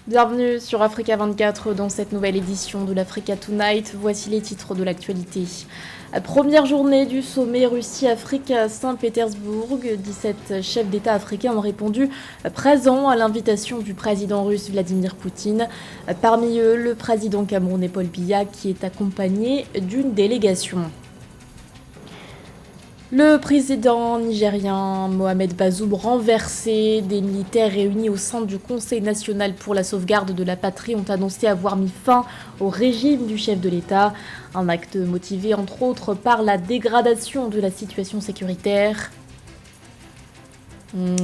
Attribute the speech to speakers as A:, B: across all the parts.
A: Bienvenue sur Africa 24 dans cette nouvelle édition de l'Africa Tonight. Voici les titres de l'actualité. Première journée du sommet Russie-Afrique à Saint-Pétersbourg. 17 chefs d'État africains ont répondu présents à l'invitation du président russe Vladimir Poutine. Parmi eux, le président camerounais Paul Biya qui est accompagné d'une délégation. Le président nigérien Mohamed Bazoum renversé, des militaires réunis au sein du Conseil national pour la sauvegarde de la patrie ont annoncé avoir mis fin au régime du chef de l'État. Un acte motivé entre autres par la dégradation de la situation sécuritaire.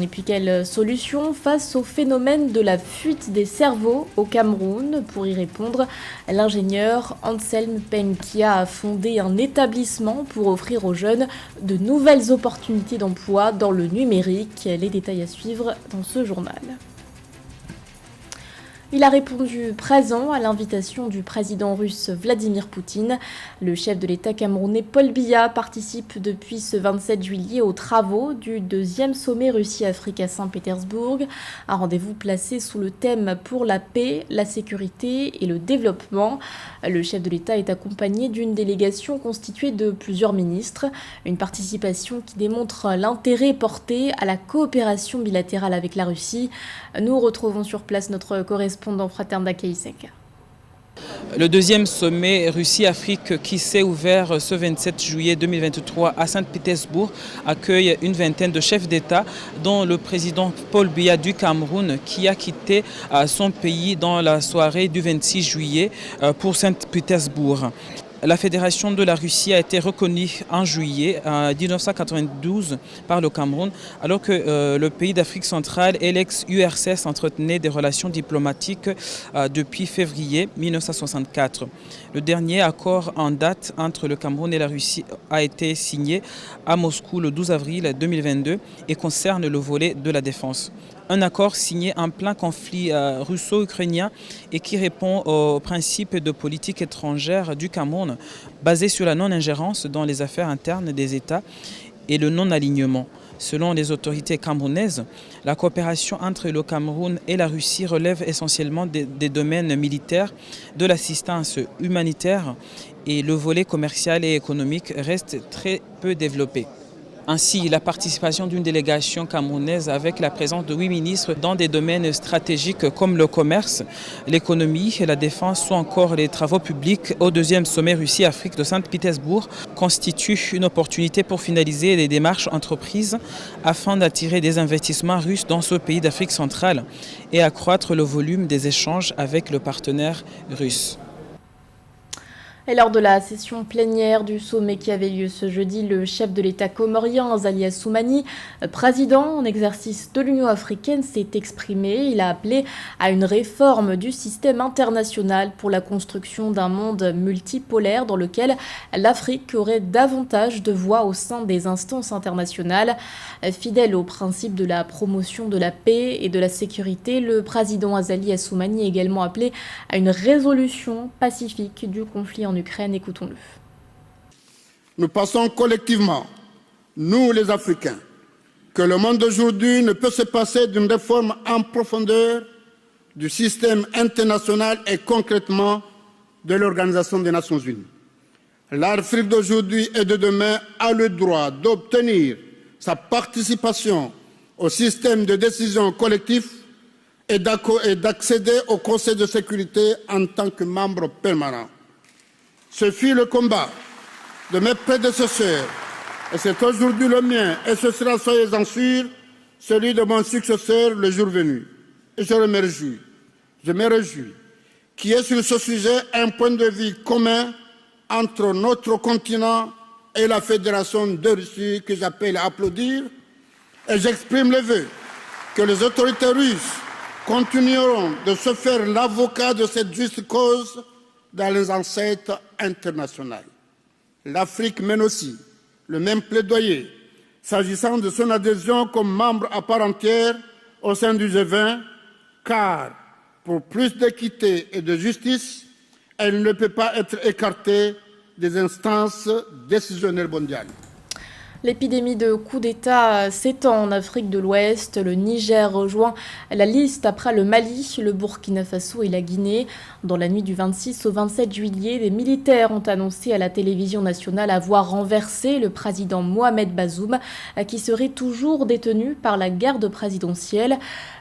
A: Et puis quelle solution face au phénomène de la fuite des cerveaux au Cameroun? Pour y répondre, l'ingénieur Anselme Penkia a fondé un établissement pour offrir aux jeunes de nouvelles opportunités d'emploi dans le numérique. Les détails à suivre dans ce journal. Il a répondu présent à l'invitation du président russe Vladimir Poutine. Le chef de l'État camerounais Paul Biya participe depuis ce 27 juillet aux travaux du deuxième sommet Russie-Afrique à Saint-Pétersbourg. Un rendez-vous placé sous le thème pour la paix, la sécurité et le développement. Le chef de l'État est accompagné d'une délégation constituée de plusieurs ministres. Une participation qui démontre l'intérêt porté à la coopération bilatérale avec la Russie. Nous retrouvons sur place notre correspondant Fraterna Keisek.
B: Le deuxième sommet Russie-Afrique qui s'est ouvert ce 27 juillet 2023 à Saint-Pétersbourg accueille une vingtaine de chefs d'État, dont le président Paul Biya du Cameroun qui a quitté son pays dans la soirée du 26 juillet pour Saint-Pétersbourg. La Fédération de la Russie a été reconnue en juillet 1992 par le Cameroun, alors que le pays d'Afrique centrale et l'ex-URSS entretenaient des relations diplomatiques depuis février 1964. Le dernier accord en date entre le Cameroun et la Russie a été signé à Moscou le 12 avril 2022 et concerne le volet de la défense. Un accord signé en plein conflit russo-ukrainien et qui répond aux principes de politique étrangère du Cameroun, basé sur la non-ingérence dans les affaires internes des États et le non-alignement. Selon les autorités camerounaises, la coopération entre le Cameroun et la Russie relève essentiellement des domaines militaires, de l'assistance humanitaire et le volet commercial et économique reste très peu développé. Ainsi, la participation d'une délégation camerounaise avec la présence de 8 ministres dans des domaines stratégiques comme le commerce, l'économie, la défense ou encore les travaux publics au deuxième sommet Russie-Afrique de Saint-Pétersbourg constitue une opportunité pour finaliser les démarches entreprises afin d'attirer des investissements russes dans ce pays d'Afrique centrale et accroître le volume des échanges avec le partenaire russe.
A: Et lors de la session plénière du sommet qui avait lieu ce jeudi, le chef de l'État comorien, Azali Assoumani, président en exercice de l'Union africaine, s'est exprimé. Il a appelé à une réforme du système international pour la construction d'un monde multipolaire dans lequel l'Afrique aurait davantage de voix au sein des instances internationales. Fidèle au principe de la promotion de la paix et de la sécurité, le président Azali Assoumani a également appelé à une résolution pacifique du conflit en Ukraine. Écoutons-le.
C: Nous pensons collectivement, nous les Africains, que le monde d'aujourd'hui ne peut se passer d'une réforme en profondeur du système international et concrètement de l'Organisation des Nations Unies. L'Afrique d'aujourd'hui et de demain a le droit d'obtenir sa participation au système de décision collectif et d'accéder au Conseil de sécurité en tant que membre permanent. Ce fut le combat de mes prédécesseurs, et c'est aujourd'hui le mien, et ce sera, soyez-en sûrs, celui de mon successeur le jour venu. Et je me réjouis qu'il y ait sur ce sujet un point de vue commun entre notre continent et la Fédération de Russie, que j'appelle à applaudir, et j'exprime le vœu que les autorités russes continueront de se faire l'avocat de cette juste cause dans les enceintes internationales. L'Afrique mène aussi le même plaidoyer s'agissant de son adhésion comme membre à part entière au sein du G20, car pour plus d'équité et de justice, elle ne peut pas être écartée des instances décisionnelles mondiales.
A: L'épidémie de coups d'État s'étend en Afrique de l'Ouest. Le Niger rejoint la liste après le Mali, le Burkina Faso et la Guinée. Dans la nuit du 26 au 27 juillet, les militaires ont annoncé à la télévision nationale avoir renversé le président Mohamed Bazoum, qui serait toujours détenu par la garde présidentielle.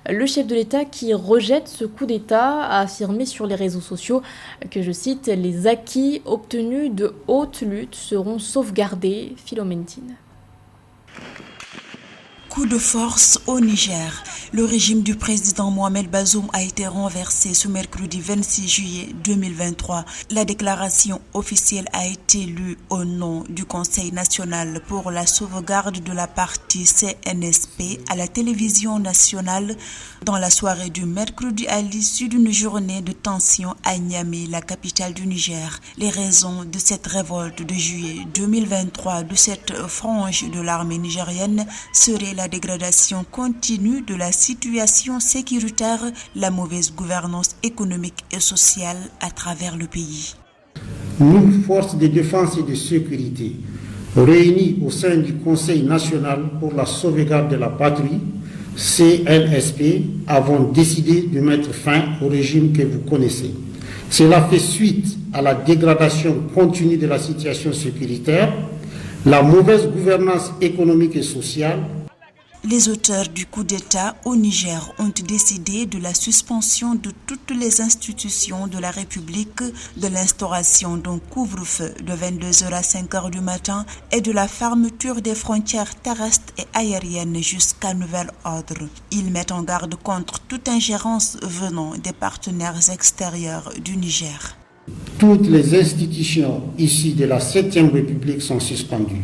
A: Le chef de l'État qui rejette ce coup d'État a affirmé sur les réseaux sociaux que, je cite, « les acquis obtenus de haute lutte seront sauvegardés ». Philoméntine.
D: Coup de force au Niger. Le régime du président Mohamed Bazoum a été renversé ce mercredi 26 juillet 2023. La déclaration officielle a été lue au nom du Conseil national pour la sauvegarde de la partie CNSP à la télévision nationale dans la soirée du mercredi à l'issue d'une journée de tension à Niamey, la capitale du Niger. Les raisons de cette révolte de juillet 2023 de cette frange de l'armée nigérienne seraient la dégradation continue de la situation sécuritaire, la mauvaise gouvernance économique et sociale à travers le pays.
E: Nous, forces de défense et de sécurité, réunis au sein du Conseil national pour la sauvegarde de la patrie, CNSP, avons décidé de mettre fin au régime que vous connaissez. Cela fait suite à la dégradation continue de la situation sécuritaire, la mauvaise gouvernance économique et sociale.
D: Les auteurs du coup d'État au Niger ont décidé de la suspension de toutes les institutions de la République, de l'instauration d'un couvre-feu de 22h à 5h du matin et de la fermeture des frontières terrestres et aériennes jusqu'à nouvel ordre. Ils mettent en garde contre toute ingérence venant des partenaires extérieurs du Niger.
E: Toutes les institutions issues de la 7e République sont suspendues.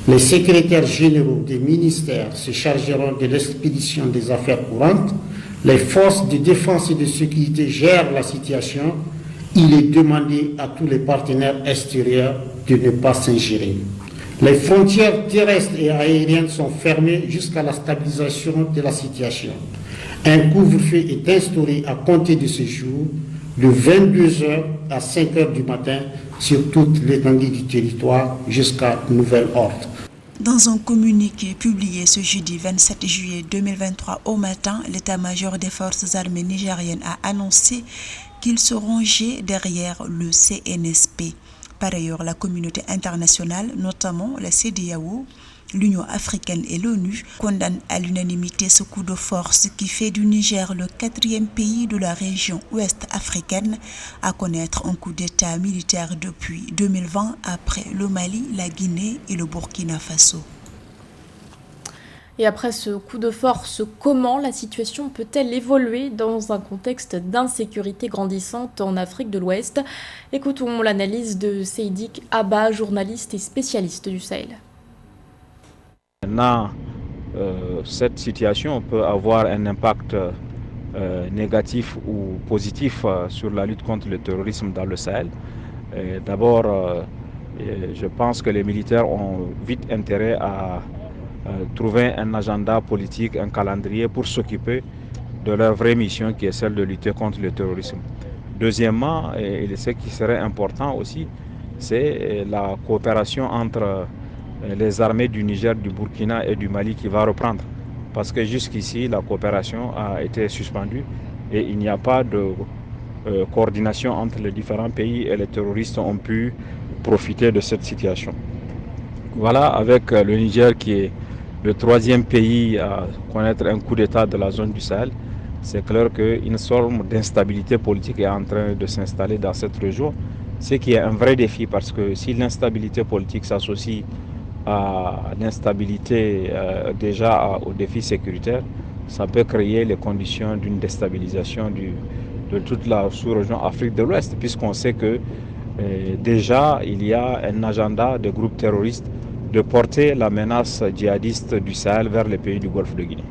E: Les secrétaires généraux des ministères se chargeront de l'expédition des affaires courantes. Les forces de défense et de sécurité gèrent la situation. Il est demandé à tous les partenaires extérieurs de ne pas s'ingérer. Les frontières terrestres et aériennes sont fermées jusqu'à la stabilisation de la situation. Un couvre-feu est instauré à compter de ce jour, de 22h à 5h du matin, sur toute l'étendue du territoire jusqu'à nouvel ordre.
D: Dans un communiqué publié ce jeudi 27 juillet 2023 au matin, l'état-major des forces armées nigériennes a annoncé qu'il se rangeait derrière le CNSP. Par ailleurs, la communauté internationale, notamment la CEDEAO, l'Union africaine et l'ONU condamnent à l'unanimité ce coup de force qui fait du Niger le 4e pays de la région ouest africaine à connaître un coup d'État militaire depuis 2020 après le Mali, la Guinée et le Burkina Faso.
A: Et après ce coup de force, comment la situation peut-elle évoluer dans un contexte d'insécurité grandissante en Afrique de l'Ouest? Écoutons l'analyse de Seydik Abba, journaliste et spécialiste du Sahel.
F: Maintenant, cette situation peut avoir un impact négatif ou positif sur la lutte contre le terrorisme dans le Sahel. D'abord, je pense que les militaires ont vite intérêt à trouver un agenda politique, un calendrier pour s'occuper de leur vraie mission qui est celle de lutter contre le terrorisme. Deuxièmement, et ce qui serait important aussi, c'est la coopération entre les armées du Niger, du Burkina et du Mali qui va reprendre. Parce que jusqu'ici, la coopération a été suspendue et il n'y a pas de coordination entre les différents pays et les terroristes ont pu profiter de cette situation. Voilà, avec le Niger qui est le 3e pays à connaître un coup d'État de la zone du Sahel, c'est clair qu'une forme d'instabilité politique est en train de s'installer dans cette région, ce qui est un vrai défi parce que si l'instabilité politique s'associe à l'instabilité au défi sécuritaire, ça peut créer les conditions d'une déstabilisation de toute la sous-région Afrique de l'Ouest, puisqu'on sait que déjà il y a un agenda de groupes terroristes de porter la menace djihadiste du Sahel vers les pays du Golfe de Guinée.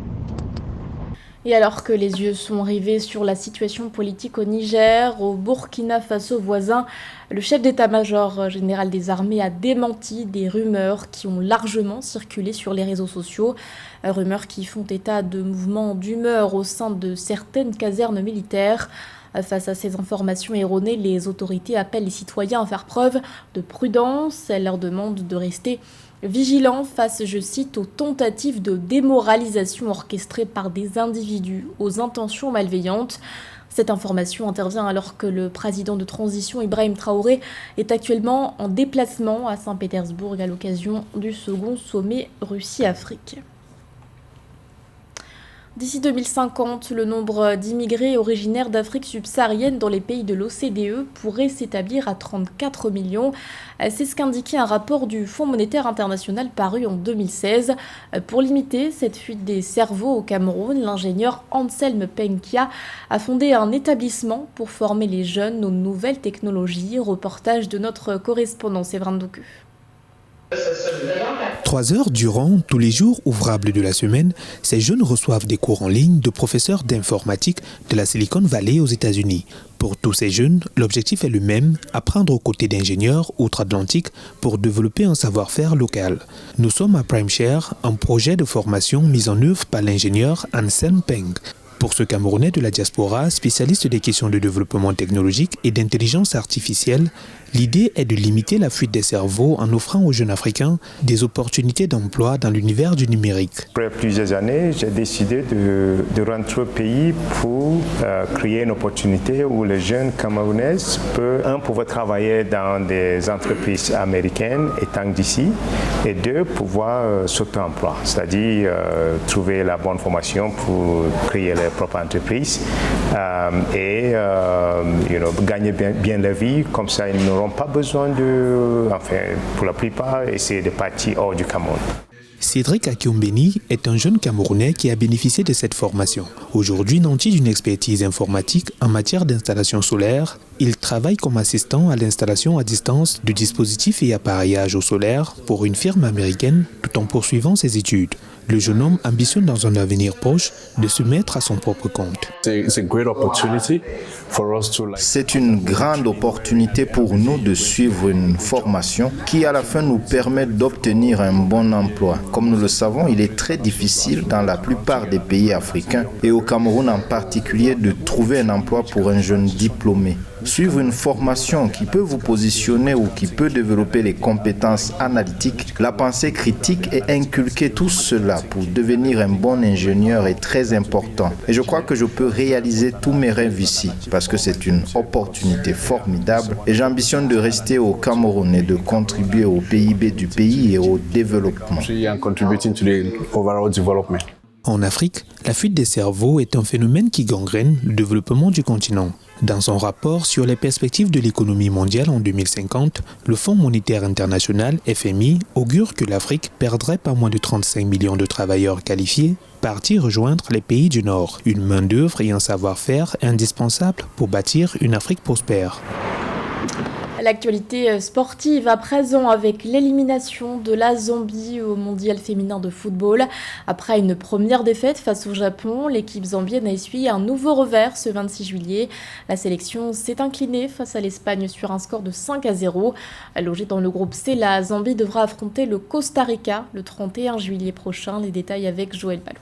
A: Et alors que les yeux sont rivés sur la situation politique au Niger, au Burkina Faso voisin, le chef d'état-major général des armées a démenti des rumeurs qui ont largement circulé sur les réseaux sociaux. Rumeurs qui font état de mouvements d'humeur au sein de certaines casernes militaires. Face à ces informations erronées, les autorités appellent les citoyens à faire preuve de prudence. Elles leur demandent de rester Vigilant face, je cite, aux tentatives de démoralisation orchestrées par des individus aux intentions malveillantes. Cette information intervient alors que le président de transition Ibrahim Traoré est actuellement en déplacement à Saint-Pétersbourg à l'occasion du second sommet Russie-Afrique. D'ici 2050, le nombre d'immigrés originaires d'Afrique subsaharienne dans les pays de l'OCDE pourrait s'établir à 34 millions. C'est ce qu'indiquait un rapport du Fonds monétaire international paru en 2016. Pour limiter cette fuite des cerveaux au Cameroun, l'ingénieur Anselme Penkia a fondé un établissement pour former les jeunes aux nouvelles technologies. Reportage de notre correspondant Séverin Doku.
G: 3 heures durant tous les jours ouvrables de la semaine, ces jeunes reçoivent des cours en ligne de professeurs d'informatique de la Silicon Valley aux États-Unis. Pour tous ces jeunes, l'objectif est le même, apprendre aux côtés d'ingénieurs outre-Atlantique pour développer un savoir-faire local. Nous sommes à PrimeShare, un projet de formation mis en œuvre par l'ingénieur Anselme Peng. Pour ce Camerounais de la diaspora, spécialiste des questions de développement technologique et d'intelligence artificielle, l'idée est de limiter la fuite des cerveaux en offrant aux jeunes Africains des opportunités d'emploi dans l'univers du numérique.
H: Après plusieurs années, j'ai décidé de rentrer au pays pour créer une opportunité où les jeunes Camerounais peuvent, pouvoir travailler dans des entreprises américaines étant d'ici, et 2, pouvoir s'auto-emploi, c'est-à-dire trouver la bonne formation pour créer leur propre entreprise et gagner bien la vie. Comme ça, ils n'auront pas besoin pour la plupart, essayer de partir hors du Cameroun.
G: Cédric Akiombeni est un jeune Camerounais qui a bénéficié de cette formation. Aujourd'hui nanti d'une expertise informatique en matière d'installation solaire, il travaille comme assistant à l'installation à distance de dispositifs et appareillages au solaire pour une firme américaine tout en poursuivant ses études. Le jeune homme ambitionne dans un avenir proche de se mettre à son propre compte.
I: C'est une grande opportunité pour nous de suivre une formation qui à la fin nous permet d'obtenir un bon emploi. Comme nous le savons, il est très difficile dans la plupart des pays africains et au Cameroun en particulier de trouver un emploi pour un jeune diplômé. Suivre une formation qui peut vous positionner ou qui peut développer les compétences analytiques, la pensée critique et inculquer tout cela pour devenir un bon ingénieur est très important. Et je crois que je peux réaliser tous mes rêves ici parce que c'est une opportunité formidable et j'ambitionne de rester au Cameroun et de contribuer au PIB du pays et au développement.
G: En Afrique, la fuite des cerveaux est un phénomène qui gangrène le développement du continent. Dans son rapport sur les perspectives de l'économie mondiale en 2050, le Fonds monétaire international, FMI, augure que l'Afrique perdrait pas moins de 35 millions de travailleurs qualifiés, partis rejoindre les pays du Nord. Une main-d'œuvre et un savoir-faire indispensables pour bâtir une Afrique prospère.
A: L'actualité sportive à présent avec l'élimination de la Zambie au mondial féminin de football. Après une première défaite face au Japon, l'équipe zambienne a essuyé un nouveau revers ce 26 juillet. La sélection s'est inclinée face à l'Espagne sur un score de 5-0. Logée dans le groupe C, la Zambie devra affronter le Costa Rica le 31 juillet prochain. Les détails avec Joël Ballot.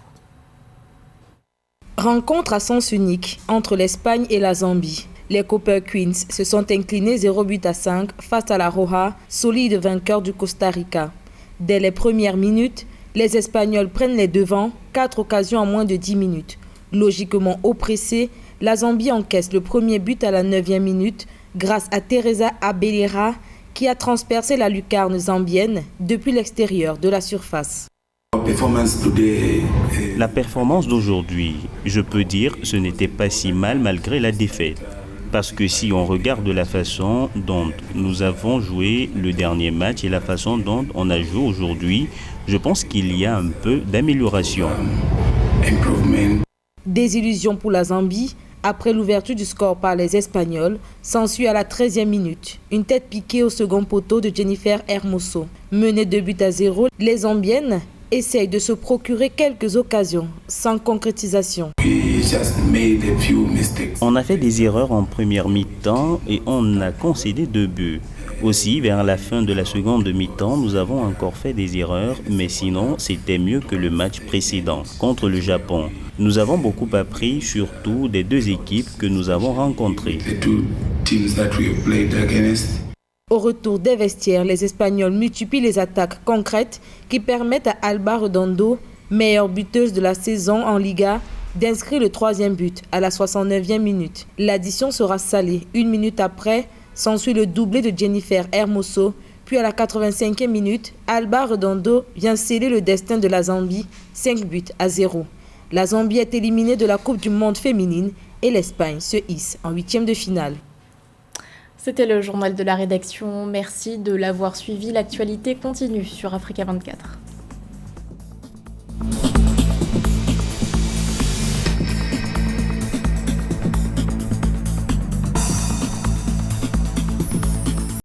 J: Rencontre à sens unique entre l'Espagne et la Zambie. Les Copper Queens se sont inclinés 0-5 face à la Roja, solide vainqueur du Costa Rica. Dès les premières minutes, les Espagnols prennent les devants, 4 occasions en moins de 10 minutes. Logiquement oppressée, la Zambie encaisse le premier but à la 9e minute grâce à Teresa Abelera qui a transpercé la lucarne zambienne depuis l'extérieur de la surface.
K: La performance d'aujourd'hui, je peux dire, ce n'était pas si mal malgré la défaite. Parce que si on regarde la façon dont nous avons joué le dernier match et la façon dont on a joué aujourd'hui, je pense qu'il y a un peu d'amélioration.
J: Désillusion pour la Zambie. Après l'ouverture du score par les Espagnols, s'ensuit à la 13e minute une tête piquée au second poteau de Jennifer Hermoso. Menée 2-0, les Zambiennes essayent de se procurer quelques occasions sans concrétisation.
K: On a fait des erreurs en première mi-temps et on a concédé 2 buts. Aussi, vers la fin de la seconde mi-temps, nous avons encore fait des erreurs, mais sinon, c'était mieux que le match précédent contre le Japon. Nous avons beaucoup appris, surtout des 2 équipes que nous avons rencontrées.
J: Au retour des vestiaires, les Espagnols multiplient les attaques concrètes qui permettent à Alba Redondo, meilleure buteuse de la saison en Liga, d'inscrire le 3e but à la 69e minute. L'addition sera salée. 1 minute après, s'ensuit le doublé de Jennifer Hermoso. Puis à la 85e minute, Alba Redondo vient sceller le destin de la Zambie, 5-0. La Zambie est éliminée de la Coupe du Monde féminine et l'Espagne se hisse en 8e de finale.
A: C'était le journal de la rédaction. Merci de l'avoir suivi. L'actualité continue sur Africa 24.